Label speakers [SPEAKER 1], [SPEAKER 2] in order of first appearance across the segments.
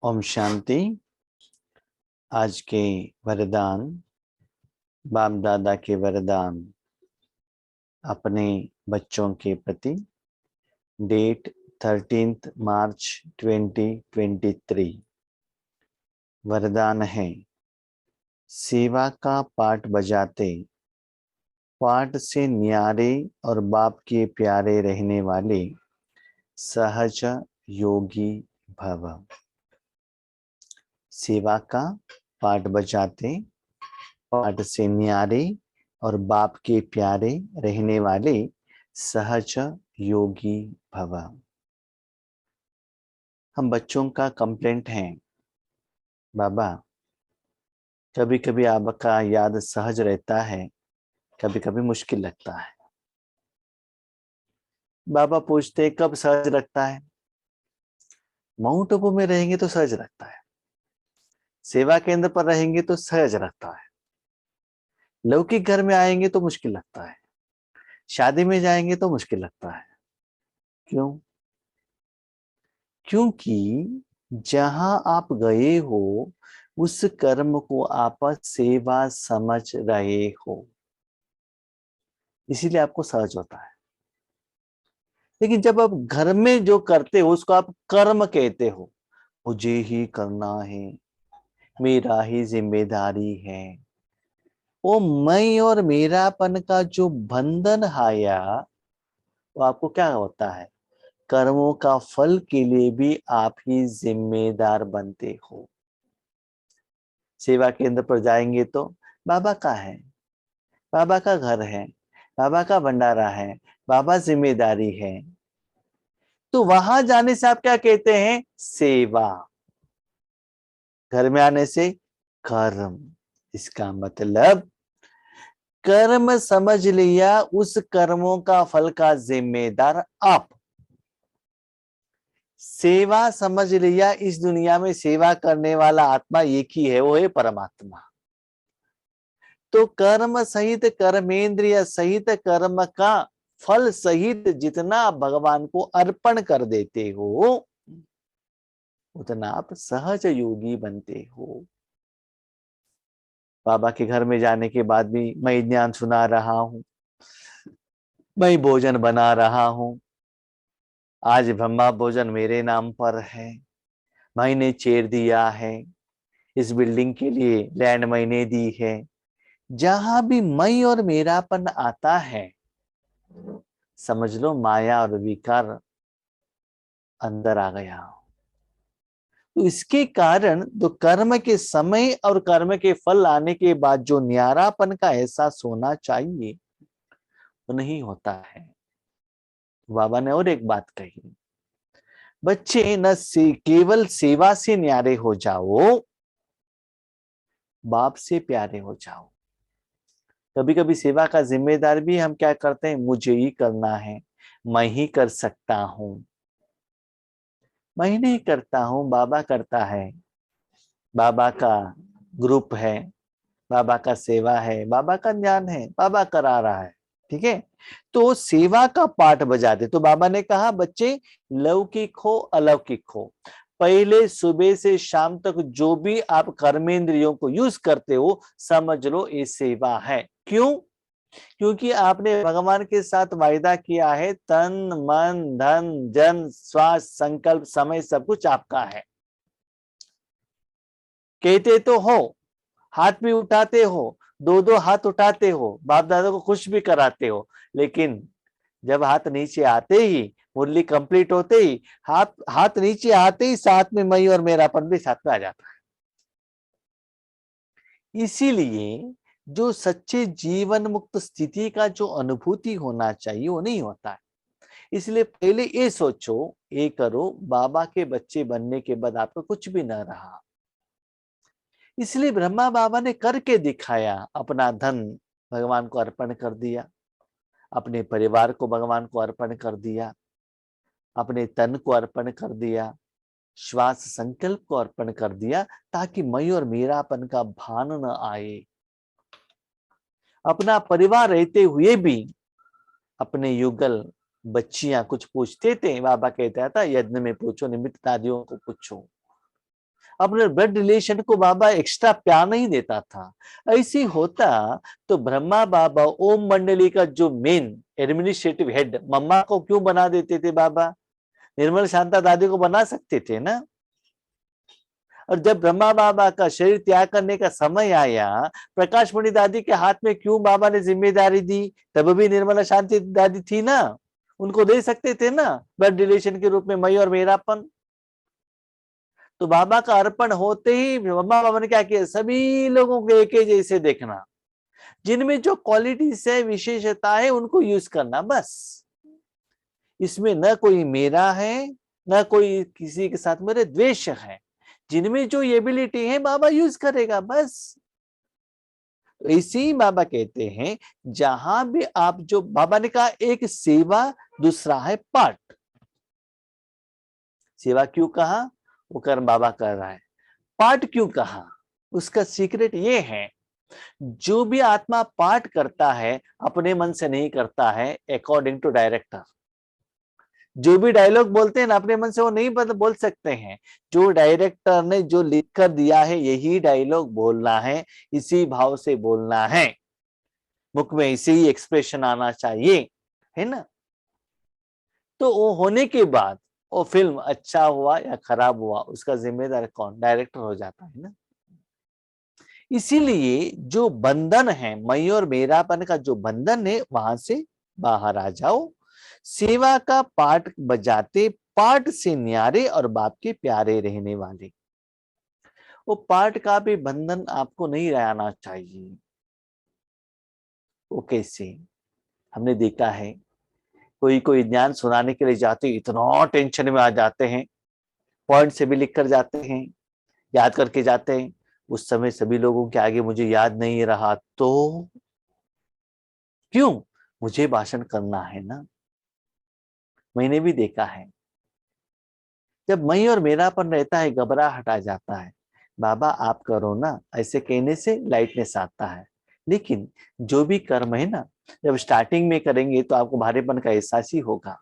[SPEAKER 1] ओम शांति। आज के वरदान, बाप दादा के वरदान अपने बच्चों के प्रति। डेट 13 मार्च 2023। वरदान है, सेवा का पाठ बजाते, पाठ से न्यारे और बाप के प्यारे रहने वाले सहज योगी भव। सेवा का पाठ बजाते, पाठ से न्यारे और बाप के प्यारे रहने वाले सहज योगी भव। हम बच्चों का कंप्लेंट है, बाबा कभी कभी आपका याद सहज रहता है, कभी कभी मुश्किल लगता है। बाबा पूछते कब सहज लगता है? माउंट आबू में रहेंगे तो सहज लगता है, सेवा केंद्र पर रहेंगे तो सहज लगता है, लौकिक घर में आएंगे तो मुश्किल लगता है, शादी में जाएंगे तो मुश्किल लगता है। क्यों? क्योंकि जहां आप गए हो उस कर्म को आप सेवा समझ रहे हो, इसीलिए आपको सहज होता है। लेकिन जब आप घर में जो करते हो उसको आप कर्म कहते हो, मुझे ही करना है, मेरा ही जिम्मेदारी है, वो मैं और मेरापन का जो बंधन आया, वो आपको क्या होता है? कर्मों का फल के लिए भी आप ही जिम्मेदार बनते हो। सेवा केंद्र पर जाएंगे तो बाबा का है, बाबा का घर है, बाबा का भंडारा है, बाबा जिम्मेदारी है, तो वहां जाने से आप क्या कहते हैं? सेवा। घर में आने से कर्म। इसका मतलब कर्म समझ लिया, उस कर्मों का फल का जिम्मेदार आप। सेवा समझ लिया, इस दुनिया में सेवा करने वाला आत्मा एक ही है, वो है परमात्मा। तो कर्म सहित, कर्मेंद्रिय सहित, कर्म का फल सहित जितना आप भगवान को अर्पण कर देते हो, उतना आप सहज योगी बनते हो। बाबा के घर में जाने के बाद भी मैं ज्ञान सुना रहा हूं, मैं भोजन बना रहा हूं, आज ब्रह्मा भोजन मेरे नाम पर है, मैंने चेयर दिया है, इस बिल्डिंग के लिए लैंड मैंने दी है। जहां भी मैं और मेरापन आता है, समझ लो माया और विकार अंदर आ गया। तो इसके कारण तो कर्म के समय और कर्म के फल आने के बाद जो न्यारापन का एहसास होना चाहिए वो नहीं होता है। बाबा ने और एक बात कही, बच्चे न केवल सेवा से न्यारे हो जाओ, बाप से प्यारे हो जाओ। कभी कभी सेवा का जिम्मेदार भी हम क्या करते हैं? मुझे ही करना है, मैं ही कर सकता हूं। मैं नहीं करता हूं, बाबा करता है, बाबा का ग्रुप है, बाबा का सेवा है, बाबा का ज्ञान है, बाबा करा रहा है। ठीक है, तो सेवा का पाठ बजा दे। तो बाबा ने कहा बच्चे लौकिक हो अलौकिक हो, पहले सुबह से शाम तक जो भी आप कर्मेंद्रियों को यूज करते हो, समझ लो ये सेवा है। क्यों? क्योंकि आपने भगवान के साथ वायदा किया है, तन मन धन जन श्वास संकल्प समय सब कुछ आपका है। कहते तो हो, हाथ भी उठाते हो, दो दो हाथ उठाते हो, बाप दादा को खुश भी कराते हो, लेकिन जब हाथ नीचे आते ही, मुरली कंप्लीट होते ही, हाथ हाथ नीचे आते ही साथ में मैं और मेरापन भी साथ में आ जाता है। इसीलिए जो सच्चे जीवन मुक्त स्थिति का जो अनुभूति होना चाहिए वो नहीं होता है। इसलिए पहले ये सोचो, ये करो, बाबा के बच्चे बनने के बाद आपका कुछ भी न रहा। इसलिए ब्रह्मा बाबा ने करके दिखाया, अपना धन भगवान को अर्पण कर दिया, अपने परिवार को भगवान को अर्पण कर दिया, अपने तन को अर्पण कर दिया, श्वास संकल्प को अर्पण कर दिया, ताकि मैं और मेरापन का भान न आए। अपना परिवार रहते हुए भी अपने युगल बच्चियां कुछ पूछते थे, बाबा कहता था यज्ञ में पूछो, निमित्त दादियों को पूछो। अपने ब्लड रिलेशन को बाबा एक्स्ट्रा प्यार नहीं देता था। ऐसी होता तो ब्रह्मा बाबा ओम मंडली का जो मेन एडमिनिस्ट्रेटिव हेड मम्मा को क्यों बना देते थे बाबा? निर्मल शांता दादी को बना सकते थे ना। और जब ब्रह्मा बाबा का शरीर त्याग करने का समय आया, प्रकाश मणि दादी के हाथ में क्यों बाबा ने जिम्मेदारी दी? तब भी निर्मला शांति दादी थी ना, उनको दे सकते थे ना ब्लड रिलेशन के रूप में मैं और मेरापन। तो बाबा का अर्पण होते ही ब्रह्मा बाबा ने क्या किया? सभी लोगों को एक ही जैसे देखना, जिनमें जो क्वालिटीज है, विशेषता है, उनको यूज करना बस। इसमें न कोई मेरा है, न कोई किसी के साथ मेरे द्वेष है। जिनमें जो एबिलिटी है बाबा यूज करेगा बस। इसी बाबा कहते हैं जहां भी आप, जो बाबा ने कहा एक सेवा, दूसरा है पाठ। सेवा क्यों कहा? वो कर्म बाबा कर रहा है। पाठ क्यों कहा? उसका सीक्रेट ये है, जो भी आत्मा पाठ करता है अपने मन से नहीं करता है, अकॉर्डिंग टू डायरेक्टर। जो भी डायलॉग बोलते हैं ना अपने मन से वो नहीं बोल सकते हैं। जो डायरेक्टर ने जो लिख कर दिया है यही डायलॉग बोलना है, इसी भाव से बोलना है, मुख में इसे ही एक्सप्रेशन आना चाहिए, है ना। तो वो होने के बाद वो फिल्म अच्छा हुआ या खराब हुआ उसका जिम्मेदार कौन? डायरेक्टर हो जाता है ना। इसीलिए जो बंधन है, मैं और मेरापन का जो बंधन है, वहां से बाहर आ जाओ। सेवा का पाठ बजाते, पाठ से न्यारे और बाप के प्यारे रहने वाले। वो पाठ का भी बंधन आपको नहीं रहना चाहिए। वो कैसे? हमने देखा है कोई कोई ज्ञान सुनाने के लिए जाते इतना टेंशन में आ जाते हैं, पॉइंट से भी लिख कर जाते हैं, याद करके जाते हैं। उस समय सभी लोगों के आगे मुझे याद नहीं रहा तो क्यों? मुझे भाषण करना है ना। मैंने भी देखा है जब मैं और मेरापन रहता है घबराहट आ जाता है। बाबा आप करो ना, ऐसे कहने से लाइटनेस आता है। लेकिन जो भी कर्म है ना, जब स्टार्टिंग में करेंगे तो आपको भारीपन का एहसास ही होगा।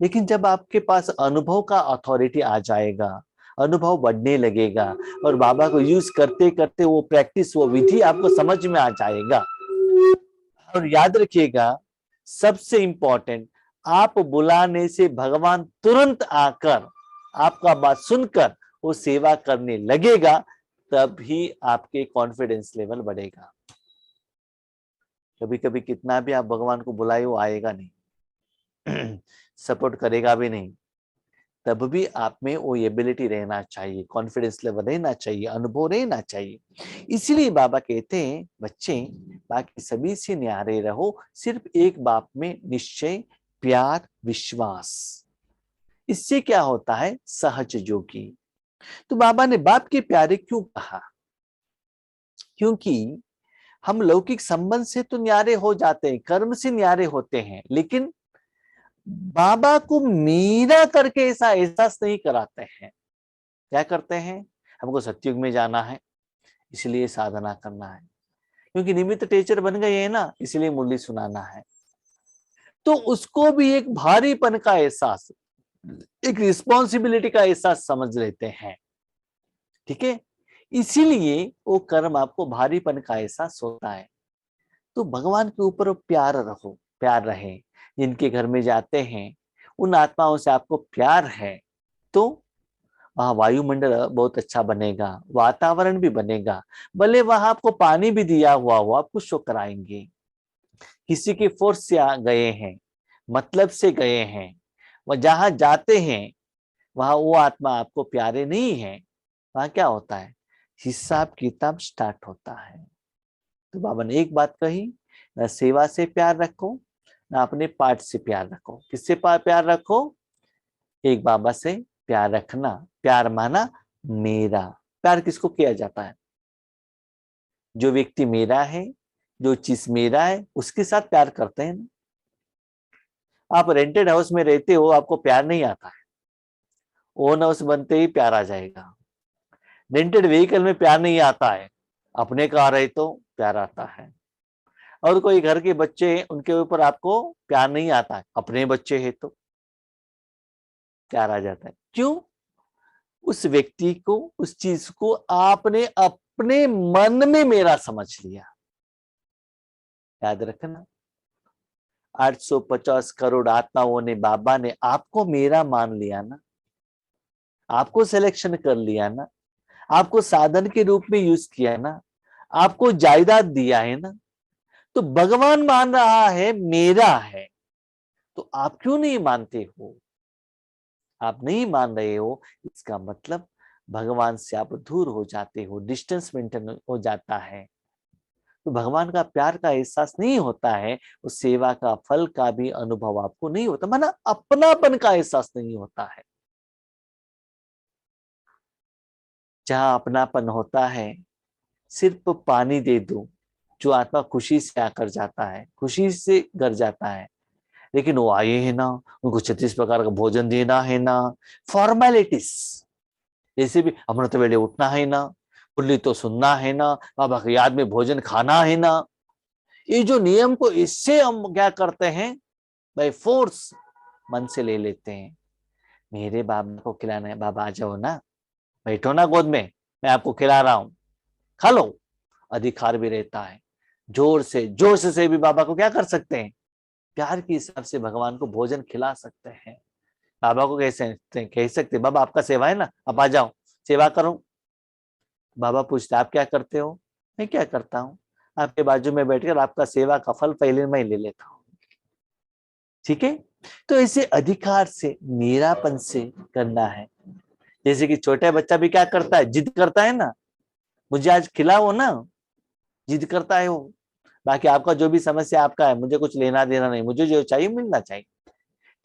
[SPEAKER 1] लेकिन जब आपके पास अनुभव का अथॉरिटी आ जाएगा, अनुभव बढ़ने लगेगा और बाबा को यूज करते करते वो प्रैक्टिस, वो विधि आपको समझ में आ जाएगा। और याद रखिएगा सबसे इंपॉर्टेंट, आप बुलाने से भगवान तुरंत आकर आपका बात सुनकर वो सेवा करने लगेगा, तभी आपके कॉन्फिडेंस लेवल बढ़ेगा। कभी कभी कितना भी आप भगवान को बुलाए वो आएगा नहीं सपोर्ट करेगा भी नहीं, तब भी आप में वो एबिलिटी रहना चाहिए, कॉन्फिडेंस लेवल रहना चाहिए, अनुभव रहना चाहिए। इसलिए बाबा कहते हैं बच्चे बाकी सभी से न्यारे रहो, सिर्फ एक बाप में निश्चय, प्यार, विश्वास। इससे क्या होता है? सहज जोगी। तो बाबा ने बाप के प्यारे क्यों कहा? क्योंकि हम लौकिक संबंध से तो न्यारे हो जाते हैं, कर्म से न्यारे होते हैं, लेकिन बाबा को मीरा करके ऐसा एहसास नहीं कराते हैं। क्या करते हैं? हमको सत्युग में जाना है इसलिए साधना करना है, क्योंकि निमित्त टीचर बन गए हैं ना, इसलिए मुरली सुनाना है। तो उसको भी एक भारीपन का एहसास, एक रिस्पॉन्सिबिलिटी का एहसास समझ लेते हैं। ठीक है, इसीलिए वो कर्म आपको भारीपन का एहसास होता है। तो भगवान के ऊपर प्यार रहो, प्यार रहे। जिनके घर में जाते हैं उन आत्माओं से आपको प्यार है तो वहां वायुमंडल बहुत अच्छा बनेगा, वातावरण भी बनेगा। भले वहां आपको पानी भी दिया हुआ हो, आपको शो कराएंगे। किसी के फोर्स से गए हैं, मतलब से गए हैं, वह जहां जाते हैं वहां वो आत्मा आपको प्यारे नहीं है, वहां क्या होता है? हिसाब किताब स्टार्ट होता है। तो बाबा ने एक बात कही, न सेवा से प्यार रखो, न अपने पाठ से प्यार रखो। किससे प्यार रखो? एक बाबा से प्यार रखना। प्यार माना मेरा। प्यार किसको किया जाता है? जो व्यक्ति मेरा है, जो चीज मेरा है, उसके साथ प्यार करते हैं ना। आप रेंटेड हाउस में रहते हो, आपको प्यार नहीं आता है, ओन हाउस बनते ही प्यार आ जाएगा। रेंटेड व्हीकल में प्यार नहीं आता है, अपने कार है तो प्यार आता है। और कोई घर के बच्चे हैं उनके ऊपर आपको प्यार नहीं आता है, अपने बच्चे हैं तो प्यार आ जाता है। क्यों? उस व्यक्ति को, उस चीज को आपने अपने मन में मेरा समझ लिया। याद रखना, 850 करोड़ आत्माओं ने, बाबा ने आपको मेरा मान लिया ना, आपको सिलेक्शन कर लिया ना, आपको साधन के रूप में यूज किया ना, आपको जायदाद दिया है ना, तो भगवान मान रहा है मेरा है, तो आप क्यों नहीं मानते हो? आप नहीं मान रहे हो, इसका मतलब भगवान से आप दूर हो जाते हो, डिस्टेंस मेंटेन हो जाता है। तो भगवान का प्यार का एहसास नहीं होता है, उस सेवा का फल का भी अनुभव आपको नहीं होता, माना अपनापन का एहसास नहीं होता है। जहां अपनापन होता है, सिर्फ पानी दे दो, जो आत्मा खुशी से आकर जाता है, खुशी से घर जाता है। लेकिन वो आए है ना, उनको 36 प्रकार का भोजन देना है ना, फॉर्मेलिटीज, जैसे भी अमृत वेले उठना है ना, मुरली तो सुनना है ना, बाबा की याद में भोजन खाना है ना, ये जो नियम को इससे हम क्या करते हैं, बाय फोर्स मन से ले लेते हैं। मेरे बाबा को खिलाना है, बाबा आ जाओ ना, बैठो ना गोद में, मैं आपको खिला रहा हूं, खा लो। अधिकार भी रहता है, जोर से जोश से भी बाबा को क्या कर सकते हैं, प्यार के हिसाब से भगवान को भोजन खिला सकते हैं। बाबा को कैसे कह सकते, बाबा आपका सेवा है ना, आप आ जाओ सेवा करो। बाबा पूछते आप क्या करते हो, मैं क्या करता हूँ, आपके बाजू में बैठकर आपका सेवा का फल पहले मैं ले लेता हूँ। ठीक है, तो ऐसे अधिकार से, मेरापन से करना है। जैसे कि छोटा बच्चा भी क्या करता है, जिद करता है ना, मुझे आज खिलाओ ना, जिद करता है वो। बाकी आपका जो भी समस्या आपका है, मुझे कुछ लेना देना नहीं, मुझे जो चाहिए मिलना चाहिए।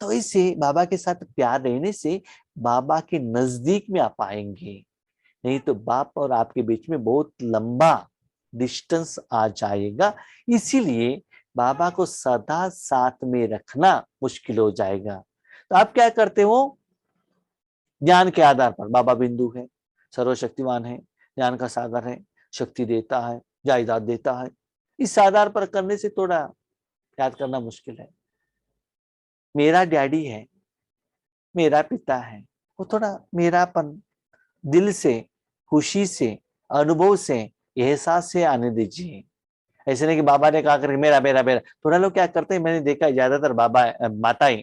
[SPEAKER 1] तो इससे बाबा के साथ प्यार रहने से बाबा के नजदीक में आप आएंगे, नहीं तो बाप और आपके बीच में बहुत लंबा डिस्टेंस आ जाएगा। इसीलिए बाबा को सदा साथ में रखना मुश्किल हो जाएगा। तो आप क्या करते हो, ज्ञान के आधार पर, बाबा बिंदु है, सर्वशक्तिमान है, ज्ञान का सागर है, शक्ति देता है, जायदाद देता है, इस आधार पर करने से थोड़ा याद करना मुश्किल है। मेरा डैडी है, मेरा पिता है, वो थोड़ा मेरापन दिल से, खुशी से, अनुभव से, एहसास से आने दीजिए। ऐसे नहीं कि बाबा ने कहा करके मेरा मेरा मेरा। थोड़ा लोग क्या करते हैं, मैंने देखा है ज्यादातर बाबा माताएं,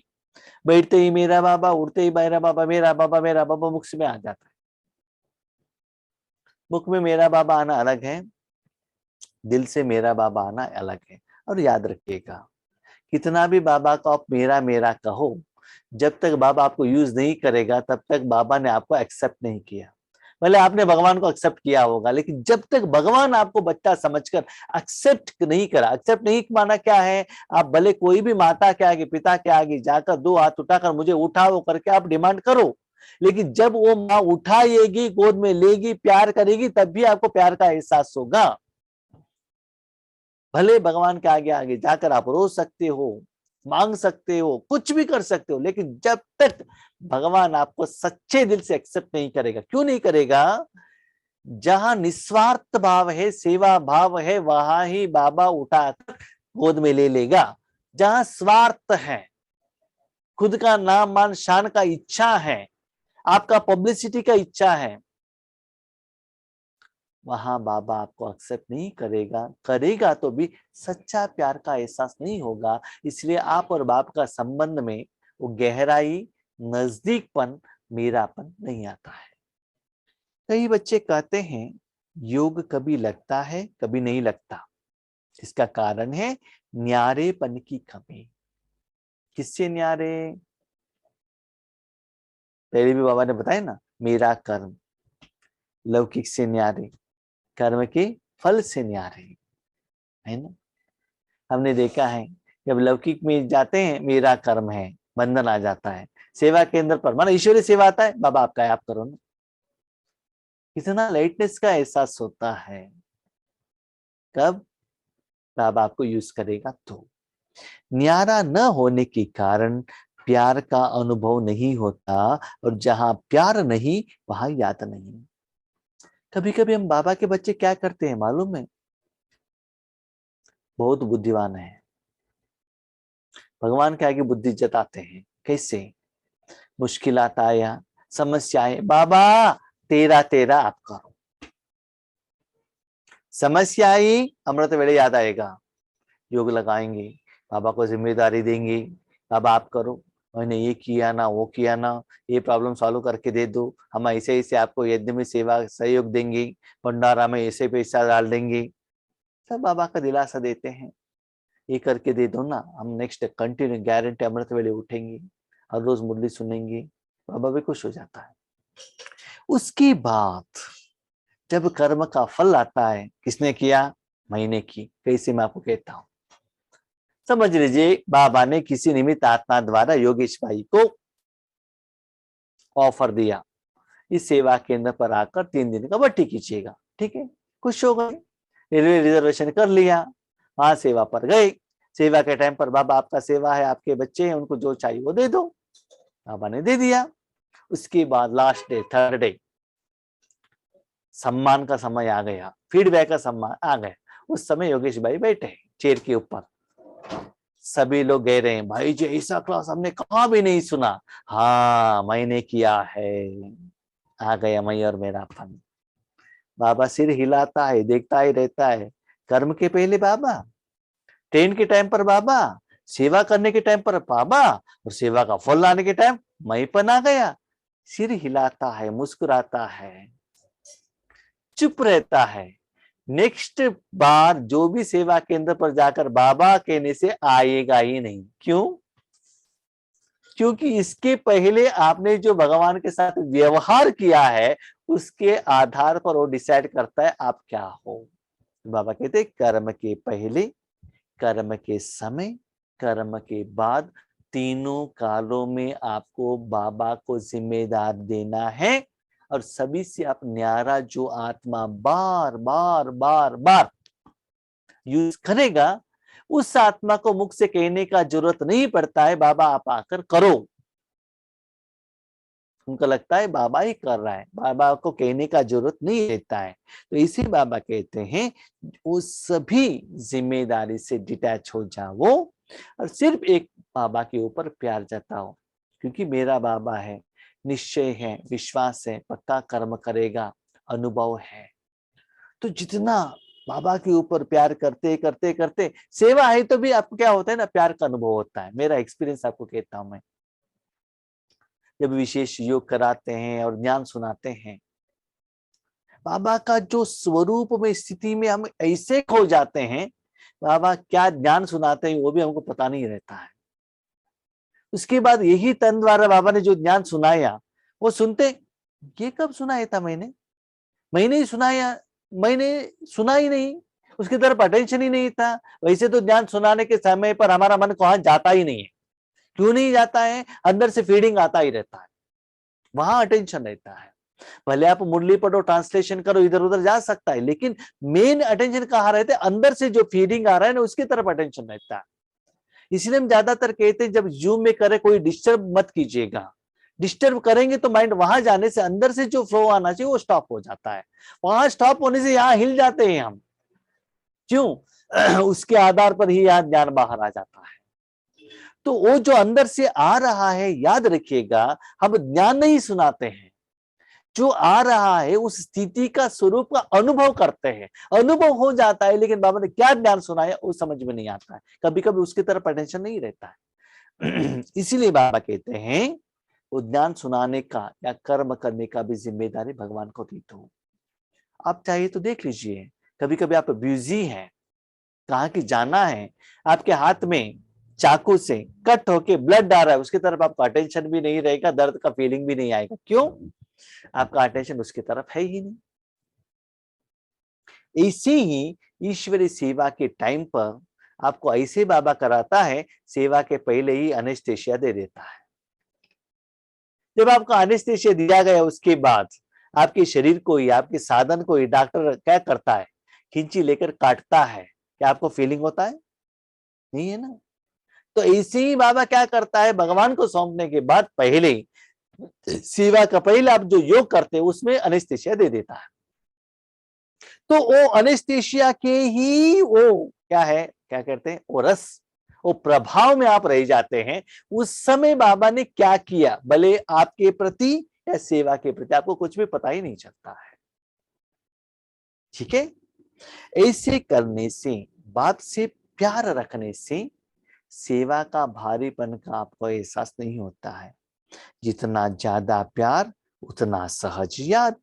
[SPEAKER 1] बैठते ही मेरा बाबा, उठते ही मेरा बाबा, मेरा बाबा मेरा बाबा मुख में आ जाता है। मुख में मेरा बाबा आना अलग है, दिल से मेरा बाबा आना अलग है। और याद रखिएगा, कितना भी बाबा को आप मेरा मेरा कहो, जब तक बाबा आपको यूज नहीं करेगा तब तक बाबा ने आपको एक्सेप्ट नहीं किया। भले आपने भगवान को एक्सेप्ट किया होगा, लेकिन जब तक भगवान आपको बच्चा समझकर एक्सेप्ट नहीं करा, एक्सेप्ट नहीं माना क्या है, आप भले कोई भी माता के आगे, पिता के आगे जाकर 2 हाथ उठाकर मुझे उठाओ करके आप डिमांड करो, लेकिन जब वो माँ उठाएगी, गोद में लेगी, प्यार करेगी, तब भी आपको प्यार का एहसास होगा। भले भगवान के आगे आगे जाकर आप रो सकते हो, मांग सकते हो, कुछ भी कर सकते हो, लेकिन जब तक भगवान आपको सच्चे दिल से एक्सेप्ट नहीं करेगा, क्यों नहीं करेगा, जहां निस्वार्थ भाव है, सेवा भाव है, वहां ही बाबा उठाकर गोद में ले लेगा। जहां स्वार्थ है, खुद का नाम मान शान का इच्छा है, आपका पब्लिसिटी का इच्छा है, वहां बाबा आपको एक्सेप्ट नहीं करेगा, करेगा तो भी सच्चा प्यार का एहसास नहीं होगा। इसलिए आप और बाप का संबंध में वो गहराई, नजदीकपन, मेरापन नहीं आता है। कई बच्चे कहते हैं योग कभी लगता है कभी नहीं लगता, इसका कारण है न्यारेपन की कमी। किससे न्यारे, पहले भी बाबा ने बताया ना, मेरा कर्म, लौकिक से न्यारे, कर्म के फल से न्यारे, है ना। हमने देखा है जब लौकिक में जाते हैं, मेरा कर्म है, बंधन आ जाता है। सेवा केंद्र पर माना ईश्वरीय सेवा आता है, बाबा आपका है, आप करो ना, कितना लाइटनेस का एहसास होता है। कब बाबा आपको यूज करेगा तो। न्यारा न होने के कारण प्यार का अनुभव नहीं होता, और जहां प्यार नहीं वहां याद नहीं। कभी कभी हम बाबा के बच्चे क्या करते हैं मालूम है, बहुत बुद्धिमान है, भगवान के आगे बुद्धि जताते हैं। कैसे, मुश्किलात आया, समस्याएं बाबा तेरा तेरा आप करो। समस्या आई अमृत वेले याद आएगा, योग लगाएंगे, बाबा को जिम्मेदारी देंगे, बाबा आप करो, मैंने ये किया ना वो किया ना, ये प्रॉब्लम सॉल्व करके दे दो, हम ऐसे ऐसे आपको यज्ञ में सेवा सहयोग देंगे, भंडारा में ऐसे पैसा डाल देंगे, सब बाबा का दिलासा देते हैं, ये करके दे दो ना, हम नेक्स्ट कंटिन्यू गारंटी अमृत वेले उठेंगे, हर रोज मुरली सुनेंगे, बाबा भी खुश हो जाता है। उसके बाद जब कर्म का फल आता है, किसने किया, मैंने की, कैसे मैं आपको कहता हूं, समझ लीजिए बाबा ने किसी निमित्त आत्मा द्वारा योगेश भाई को ऑफर दिया, इस सेवा केंद्र पर आकर 3 दिन का भट्टी कीजिएगा, ठीक है, खुश हो गए, रेलवे रिजर्वेशन कर लिया, वहां सेवा पर गए, सेवा के टाइम पर बाबा आपका सेवा है, आपके बच्चे हैं, उनको जो चाहिए वो दे दो, बाबा ने दे दिया। उसके बाद लास्ट डे, थर्ड डे, सम्मान का समय आ गया, फीडबैक का सम्मान आ गया, उस समय योगेश भाई बैठे चेयर के ऊपर, सभी लोग कह रहे हैं भाई जी ऐसा क्लास हमने कहा भी नहीं सुना, हाँ मैंने किया है, आ गया मैं और मेरा फन। बाबा सिर हिलाता है, देखता ही रहता है, कर्म के पहले बाबा, ट्रेन के टाइम पर बाबा, सेवा करने के टाइम पर बाबा, और सेवा का फल लाने के टाइम मैं पन आ गया, सिर हिलाता है, मुस्कुराता है, चुप रहता है। नेक्स्ट बार जो भी सेवा केंद्र पर जाकर बाबा कहने से आएगा ही नहीं, क्यों, क्योंकि इसके पहले आपने जो भगवान के साथ व्यवहार किया है उसके आधार पर वो डिसाइड करता है आप क्या हो। बाबा कहते कर्म के पहले, कर्म के समय, कर्म के बाद, तीनों कालों में आपको बाबा को जिम्मेदार देना है, और सभी से आप न्यारा जो आत्मा बार बार बार बार यूज करेगा, उस आत्मा को मुख से कहने का जरूरत नहीं पड़ता है बाबा आप आकर करो, उनको लगता है बाबा ही कर रहा है, बाबा को कहने का जरूरत नहीं रहता है। तो इसी बाबा कहते हैं वो सभी जिम्मेदारी से डिटैच हो जाओ और सिर्फ एक बाबा के ऊपर प्यार जताओ, क्योंकि मेरा बाबा है, निश्चय है, विश्वास है, पक्का कर्म करेगा, अनुभव है। तो जितना बाबा के ऊपर प्यार करते करते करते, सेवा है तो भी आपको क्या होता है ना, प्यार का अनुभव होता है। मेरा एक्सपीरियंस आपको कहता हूं मैं, जब विशेष योग कराते हैं और ज्ञान सुनाते हैं, बाबा का जो स्वरूप में स्थिति में हम ऐसे खो जाते हैं, बाबा क्या ज्ञान सुनाते हैं वो भी हमको पता नहीं रहता है। उसके बाद यही तन द्वारा बाबा ने जो ज्ञान सुनाया वो सुनते, ये कब सुनाया था मैंने ही सुनाया, मैंने सुना ही नहीं, उसकी तरफ अटेंशन ही नहीं था। वैसे तो ज्ञान सुनाने के समय पर हमारा मन वहां जाता ही नहीं है, क्यों नहीं जाता है, अंदर से फीडिंग आता ही रहता है, वहां अटेंशन रहता है। भले आप मुरली पढ़ो, ट्रांसलेशन करो, इधर उधर जा सकता है, लेकिन मेन अटेंशन कहाँ रहता है, अंदर से जो फीडिंग आ रहा है ना उसकी तरफ अटेंशन रहता है। इसलिए हम ज्यादातर कहते हैं जब जूम में करे कोई डिस्टर्ब मत कीजिएगा, डिस्टर्ब करेंगे तो माइंड वहां जाने से अंदर से जो फ्लो आना चाहिए वो स्टॉप हो जाता है, वहां स्टॉप होने से यहाँ हिल जाते हैं हम, क्यों उसके आधार पर ही यहाँ ज्ञान बाहर आ जाता है। तो वो जो अंदर से आ रहा है, याद रखिएगा, हम ज्ञान नहीं सुनाते हैं, जो आ रहा है उस स्थिति का स्वरूप का अनुभव करते हैं, अनुभव हो जाता है, लेकिन बाबा ने क्या ज्ञान सुनाया वो समझ में नहीं आता है, कभी कभी उसकी तरफ अटेंशन नहीं रहता है। इसीलिए बाबा कहते हैं वो ज्ञान सुनाने का या कर्म करने का भी जिम्मेदारी भगवान को दी दो। आप चाहिए तो देख लीजिए, कभी कभी आप बिजी हैं, कहाँ की जाना है, आपके हाथ में चाकू से कट होके ब्लड आ रहा है, उसकी तरफ आपका अटेंशन भी नहीं रहेगा, दर्द का फीलिंग भी नहीं आएगा, क्यों, आपका अटेंशन उसकी तरफ है ही नहीं। ऐसे ही ईश्वरीय सेवा के टाइम पर आपको ऐसे बाबा कराता है, सेवा के पहले ही एनेस्थेसिया दे देता है। जब आपको एनेस्थेसिया दिया गया उसके बाद आपके शरीर को ही, आपके साधन को ही डॉक्टर क्या करता है, खिंची लेकर काटता है, क्या आपको फीलिंग होता है, नहीं है ना। तो ऐसे ही बाबा क्या करता है, भगवान को सौंपने के बाद पहले ही, सेवा का पहले आप जो योग करते हैं उसमें एनेस्थेसिया दे देता है। तो वो एनेस्थेसिया के ही वो क्या है, क्या कहते हैं, वो रस, वो प्रभाव में आप रह जाते हैं। उस समय बाबा ने क्या किया, भले आपके प्रति या सेवा के प्रति आपको कुछ भी पता ही नहीं चलता है। ठीक है, ऐसे करने से, बाप से प्यार रखने से सेवा का भारीपन का आपको एहसास नहीं होता है। जितना ज्यादा प्यार उतना सहज याद।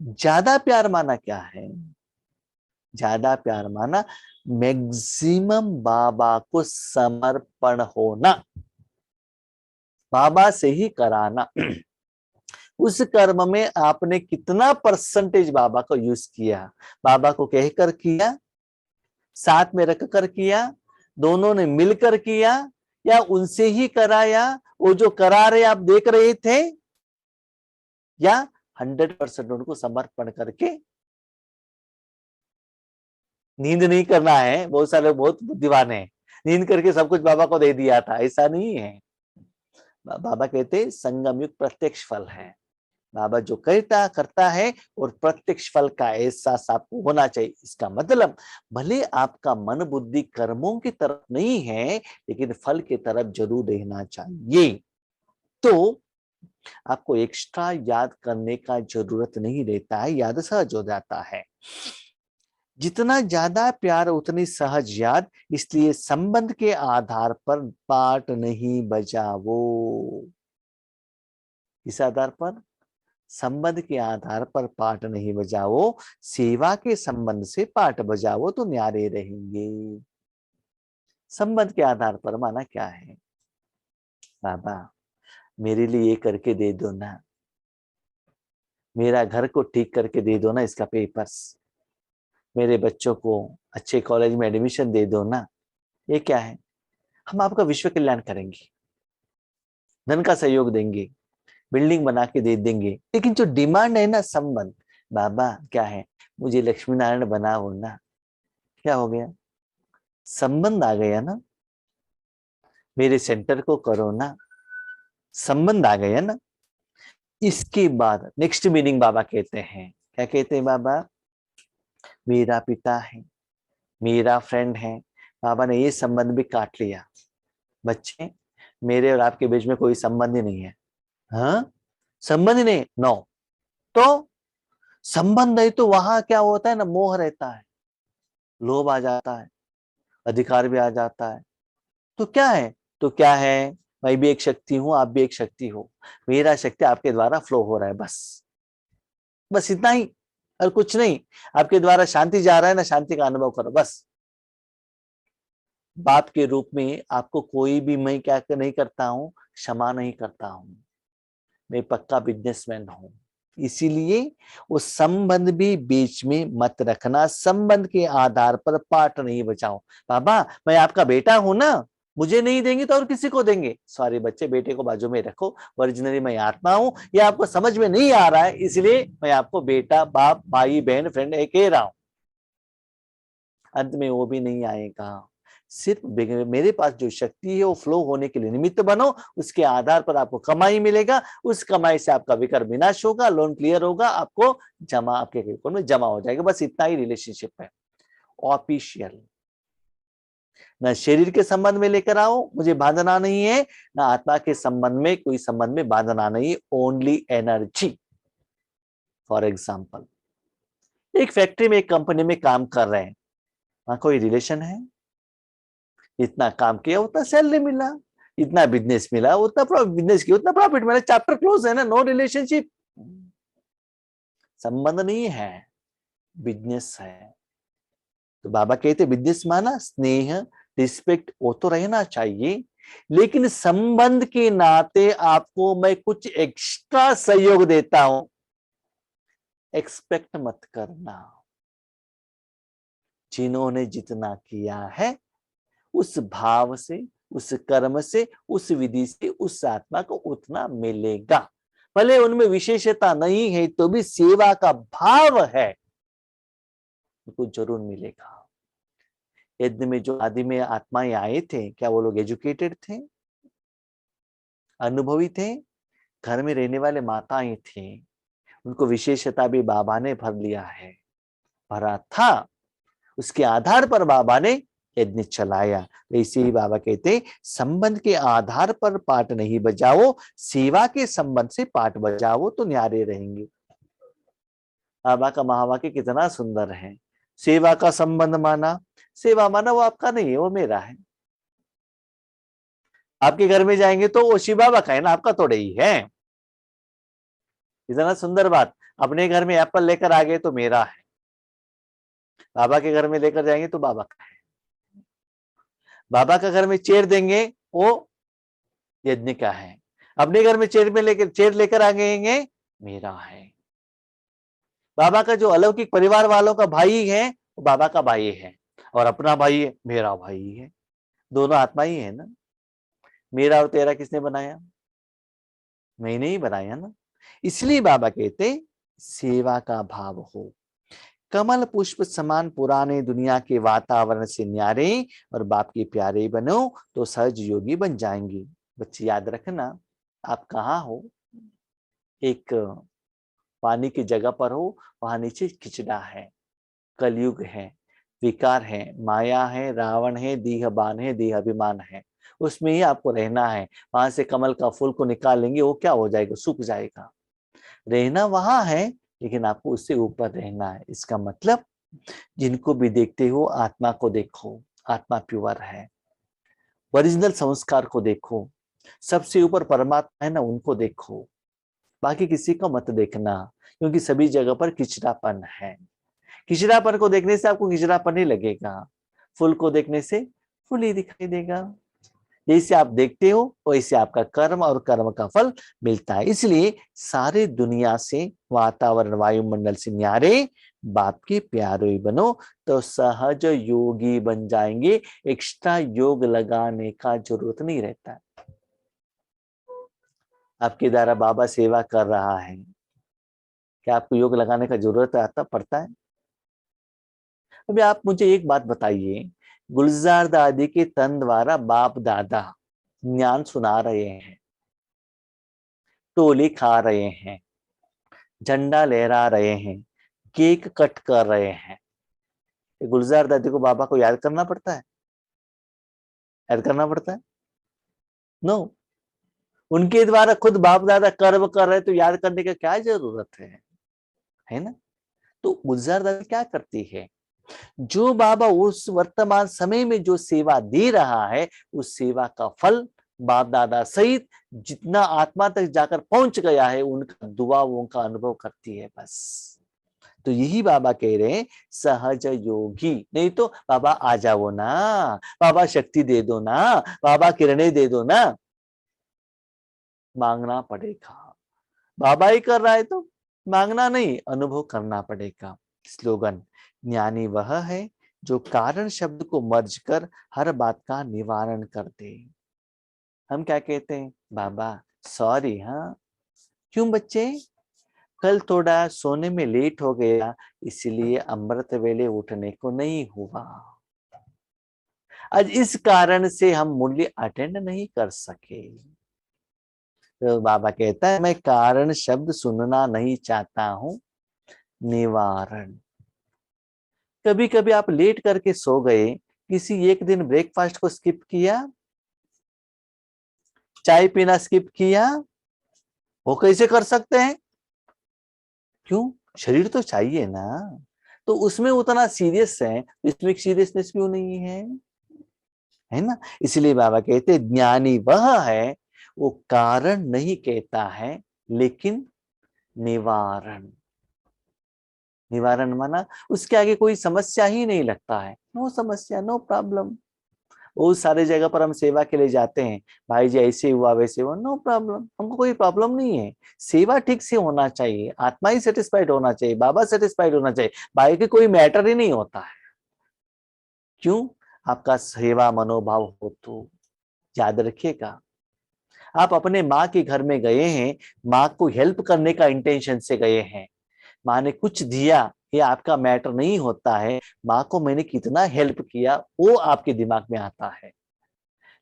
[SPEAKER 1] ज्यादा प्यार माना क्या है? ज्यादा प्यार माना मैक्सिमम बाबा को समर्पण होना, बाबा से ही कराना। उस कर्म में आपने कितना परसेंटेज बाबा को यूज किया, बाबा को कहकर किया, साथ में रख कर किया, दोनों ने मिलकर किया, या उनसे ही कराया, वो जो करा रहे आप देख रहे थे, या 100% उनको समर्पण करके। नींद नहीं करना है, बहुत सारे लोग बहुत बुद्धिमान है, नींद करके सब कुछ बाबा को दे दिया था, ऐसा नहीं है। बाबा कहते संगम युग प्रत्यक्ष फल है। बाबा जो करता है और प्रत्यक्ष फल का एहसास आपको होना चाहिए। इसका मतलब भले आपका मन बुद्धि कर्मों की तरफ नहीं है, लेकिन फल की तरफ जरूर रहना चाहिए। तो आपको एक्स्ट्रा याद करने का जरूरत नहीं रहता है, याद सहज हो जाता है। जितना ज्यादा प्यार उतनी सहज याद, इसलिए संबंध के आधार पर पाठ नहीं बजावो। इस आधार पर, संबंध के आधार पर पाठ नहीं बजाओ, सेवा के संबंध से पाठ बजाओ तो न्यारे रहेंगे। संबंध के आधार पर माना क्या है? बाबा मेरे लिए ये करके दे दो ना, मेरा घर को ठीक करके दे दो ना, इसका पेपर्स, मेरे बच्चों को अच्छे कॉलेज में एडमिशन दे दो ना। ये क्या है? हम आपका विश्व कल्याण करेंगे, धन का सहयोग देंगे, बिल्डिंग बना के दे देंगे, लेकिन जो डिमांड है ना संबंध, बाबा क्या है, मुझे लक्ष्मी नारायण बनाओ ना। क्या हो गया? संबंध आ गया ना, मेरे सेंटर को करो ना, संबंध आ गया ना। इसके बाद नेक्स्ट मीनिंग बाबा कहते हैं, क्या कहते हैं बाबा? मेरा पिता है, मेरा फ्रेंड है, बाबा ने ये संबंध भी काट लिया। बच्चे, मेरे और आपके बीच में कोई संबंध ही नहीं है। हाँ, संबंध ही नहीं, नो। तो संबंध है तो वहां क्या होता है ना, मोह रहता है, लोभ आ जाता है, अधिकार भी आ जाता है। तो क्या है? तो क्या है, मैं भी एक शक्ति हूं, आप भी एक शक्ति हो, मेरा शक्ति आपके द्वारा फ्लो हो रहा है, बस बस इतना ही, और कुछ नहीं। आपके द्वारा शांति जा रहा है ना, शांति का अनुभव करो बस। बाप के रूप में आपको कोई भी मैं क्या नहीं करता हूं, क्षमा नहीं करता हूं। मैं पक्का बिजनेसमैन हूं। इसीलिए वो संबंध भी बीच में मत रखना, संबंध के आधार पर पाठ नहीं बचाओ। बाबा मैं आपका बेटा हूं ना, मुझे नहीं देंगे तो और किसी को देंगे। सॉरी बच्चे, बेटे को बाजू में रखो, ओरिजिनली मैं आत्मा हूं, ये आपको समझ में नहीं आ रहा है, इसलिए मैं आपको बेटा, बाप, भाई, बहन, फ्रेंड कह रहा हूं। अंत में वो भी नहीं आएगा। सिर्फ मेरे पास जो शक्ति है वो फ्लो होने के लिए निमित्त बनो, उसके आधार पर आपको कमाई मिलेगा, उस कमाई से आपका विकर विनाश होगा, लोन क्लियर होगा, आपको जमा आपके अकाउंट में जमा हो जाएगा। बस इतना ही रिलेशनशिप है, ऑफिशियल। ना शरीर के संबंध में लेकर आओ, मुझे बांधना नहीं है, ना आत्मा के संबंध में, कोई संबंध में बांधना नहीं है, ओनली एनर्जी। फॉर एग्जाम्पल, एक फैक्ट्री में, एक कंपनी में काम कर रहे हैं, वहां कोई रिलेशन है? इतना काम किया उतना सैलरी मिला, इतना बिजनेस मिला उतना बिजनेस किया उतना प्रॉफिट मिला, चैप्टर क्लोज है ना, नो रिलेशनशिप। संबंध नहीं है, बिजनेस है। तो बाबा कहते बिजनेस माना स्नेह, रिस्पेक्ट, वो तो रहना चाहिए, लेकिन संबंध के नाते आपको मैं कुछ एक्स्ट्रा सहयोग देता हूं, एक्सपेक्ट मत करना। जिन्होंने जितना किया है उस भाव से, उस कर्म से, उस विधि से उस आत्मा को उतना मिलेगा। भले उनमें विशेषता नहीं है तो भी सेवा का भाव है, उनको जरूर मिलेगा। यज्ञ में जो आदि में आत्माएं आए थे, क्या वो लोग एजुकेटेड थे, अनुभवी थे? घर में रहने वाले माताएं थे, उनको विशेषता भी बाबा ने भर लिया है, भरा था। उसके आधार पर बाबा ने यज्ञ चलाया। तो इसे ही बाबा कहते संबंध के आधार पर पाठ नहीं बजाओ, सेवा के संबंध से पाठ बजाओ तो न्यारे रहेंगे। बाबा का महावाक्य कितना सुंदर है। सेवा का संबंध माना, सेवा माना वो आपका नहीं है, वो मेरा है। आपके घर में जाएंगे तो वो शिव बाबा का है ना, आपका थोड़े ही है। इतना सुंदर बात। अपने घर में एप्पल लेकर आ गए तो मेरा है, बाबा के घर में लेकर जाएंगे तो बाबा का है। बाबा का घर में चेयर देंगे वो यज्ञ का है, अपने घर में चेयर लेकर आ गएंगे मेरा है। बाबा का जो अलौकिक परिवार वालों का भाई है वो बाबा का भाई है, और अपना भाई है मेरा भाई है। दोनों आत्मा ही है ना। मेरा और तेरा किसने बनाया? मैंने ही बनाया ना। इसलिए बाबा कहते सेवा का भाव हो। कमल पुष्प समान पुराने दुनिया के वातावरण से न्यारे और बाप के प्यारे बनो तो सहज योगी बन जाएंगे। बच्चे याद रखना, आप कहाँ हो? एक पानी की जगह पर हो, वहां नीचे खिचड़ा है, कलयुग है, विकार है, माया है, रावण है, देहबान है, देह अभिमान है, उसमें ही आपको रहना है। वहां से कमल का फूल को निकाल लेंगे, वो क्या हो जाएगा? सूख जाएगा। रहना वहां है, लेकिन आपको उससे ऊपर रहना है। इसका मतलब जिनको भी देखते हो आत्मा को देखो, आत्मा प्योर है। ओरिजिनल संस्कार को देखो, सबसे ऊपर परमात्मा है ना, उनको देखो। बाकी किसी को मत देखना, क्योंकि सभी जगह पर किचड़ापन है। किचड़ापन को देखने से आपको किचड़ापन ही लगेगा, फूल को देखने से फूल ही दिखाई देगा। जैसे आप देखते हो वैसे आपका कर्म और कर्म का फल मिलता है। इसलिए सारे दुनिया से, वातावरण वायुमंडल से न्यारे बाप के प्यारे बनो तो सहज योगी बन जाएंगे। एक्स्ट्रा योग लगाने का जरूरत नहीं रहता। आपके द्वारा बाबा सेवा कर रहा है, क्या आपको योग लगाने का जरूरत आता पड़ता है? अभी आप मुझे एक बात बताइए, गुलजार दादी के तन द्वारा बाप दादा ज्ञान सुना रहे हैं, टोली खा रहे हैं, झंडा लहरा रहे हैं, केक कट कर रहे हैं, गुलजार दादी को बाबा को याद करना पड़ता है? याद करना पड़ता है? नो। उनके द्वारा खुद बाप दादा कर्म कर रहे, तो याद करने का क्या जरूरत है ना? तो गुलजार दादी क्या करती है? जो बाबा उस वर्तमान समय में जो सेवा दे रहा है, उस सेवा का फल बाप दादा सहित जितना आत्मा तक जाकर पहुंच गया है, उनका दुआओं का अनुभव करती है बस। तो यही बाबा कह रहे हैं सहज योगी। नहीं तो बाबा आ जाओ ना, बाबा शक्ति दे दो ना, बाबा किरणें दे दो ना, मांगना पड़ेगा। बाबा ही कर रहा है तो मांगना नहीं, अनुभव करना पड़ेगा। स्लोगन, ज्ञानी वह है जो कारण शब्द को मर्ज कर हर बात का निवारण कर दे। हम क्या कहते हैं? बाबा सॉरी। हाँ, क्यों बच्चे? कल थोड़ा सोने में लेट हो गया, इसलिए अमृत वेले उठने को नहीं हुआ। आज इस कारण से हम मूल्य अटेंड नहीं कर सके। तो बाबा कहता है मैं कारण शब्द सुनना नहीं चाहता हूं, निवारण। कभी कभी आप लेट करके सो गए, किसी एक दिन ब्रेकफास्ट को स्किप किया, चाय पीना स्किप किया, वो कैसे कर सकते हैं? क्यों? शरीर तो चाहिए ना। तो उसमें उतना सीरियस है, इसमें सीरियसनेस क्यों नहीं है ना? इसलिए बाबा कहते ज्ञानी वह है, वो कारण नहीं कहता है, लेकिन निवारण। निवारण माना उसके आगे कोई समस्या ही नहीं लगता है। नो समस्या, नो प्रॉब्लम। बहुत सारे जगह पर हम सेवा के लिए जाते हैं, भाई जी ऐसे हुआ वैसे हुआ, नो प्रॉब्लम, हमको कोई प्रॉब्लम नहीं है। सेवा ठीक से होना चाहिए, आत्मा ही सेटिस्फाइड होना चाहिए, बाबा सेटिस्फाइड होना चाहिए, भाई की कोई मैटर ही नहीं होता है। क्यों? आपका सेवा मनोभाव हो तो याद रखिएगा। आप अपने माँ के घर में गए हैं, माँ को हेल्प करने का इंटेंशन से गए हैं, माँ ने कुछ दिया, ये आपका मैटर नहीं होता है। माँ को मैंने कितना हेल्प किया वो आपके दिमाग में आता है।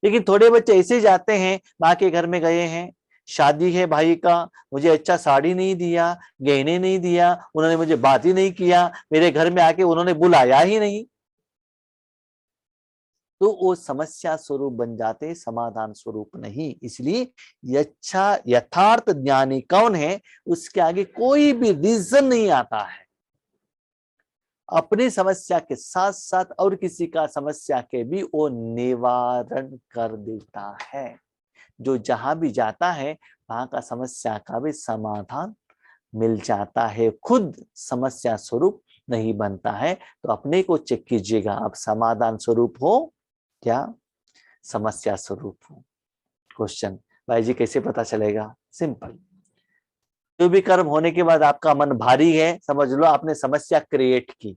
[SPEAKER 1] लेकिन थोड़े बच्चे ऐसे जाते हैं, माँ के घर में गए हैं, शादी है भाई का, मुझे अच्छा साड़ी नहीं दिया, गहने नहीं दिया, उन्होंने मुझे बात ही नहीं किया, मेरे घर में आके उन्होंने बुलाया ही नहीं। तो वो समस्या स्वरूप बन जाते, समाधान स्वरूप नहीं। इसलिए यथार्थ ज्ञानी कौन है, उसके आगे कोई भी रीजन नहीं आता है। अपनी समस्या के साथ साथ और किसी का समस्या के भी वो निवारण कर देता है। जो जहां भी जाता है वहां का समस्या का भी समाधान मिल जाता है, खुद समस्या स्वरूप नहीं बनता है। तो अपने को चेक कीजिएगा, आप समाधान स्वरूप हो क्या समस्या स्वरूप हो? क्वेश्चन, भाई जी कैसे पता चलेगा? सिंपल, जो भी कर्म होने के बाद आपका मन भारी है, समझ लो आपने समस्या क्रिएट की।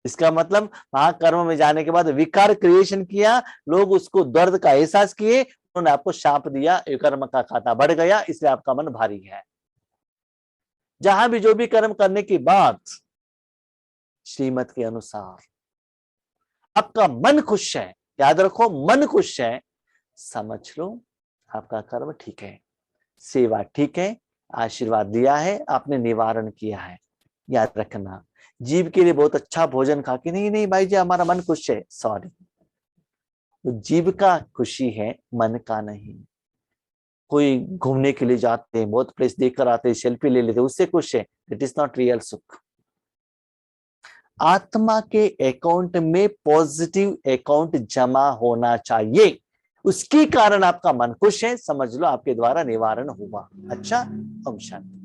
[SPEAKER 1] इसका मतलब वहां कर्म में जाने के बाद विकार क्रिएशन किया, लोग उसको दर्द का एहसास किए, उन्होंने आपको शाप दिया, कर्म का खाता बढ़ गया, इसलिए आपका मन भारी है। जहां भी जो भी कर्म करने के बाद श्रीमत के अनुसार आपका मन खुश है, याद रखो मन खुश है, समझ लो आपका कर्म ठीक है, सेवा ठीक है, आशीर्वाद दिया है, आपने निवारण किया है। याद रखना, जीव के लिए बहुत अच्छा भोजन खा के नहीं नहीं भाई जी हमारा मन खुश है, सॉरी, तो जीव का खुशी है, मन का नहीं। कोई घूमने के लिए जाते हैं, बहुत प्लेस देखकर आते हैं, सेल्फी ले लेते, उससे खुश है, इट इज नॉट रियल सुख। आत्मा के अकाउंट में पॉजिटिव अकाउंट जमा होना चाहिए, उसके कारण आपका मन खुश है, समझ लो आपके द्वारा निवारण हुआ। अच्छा, ओम शांति।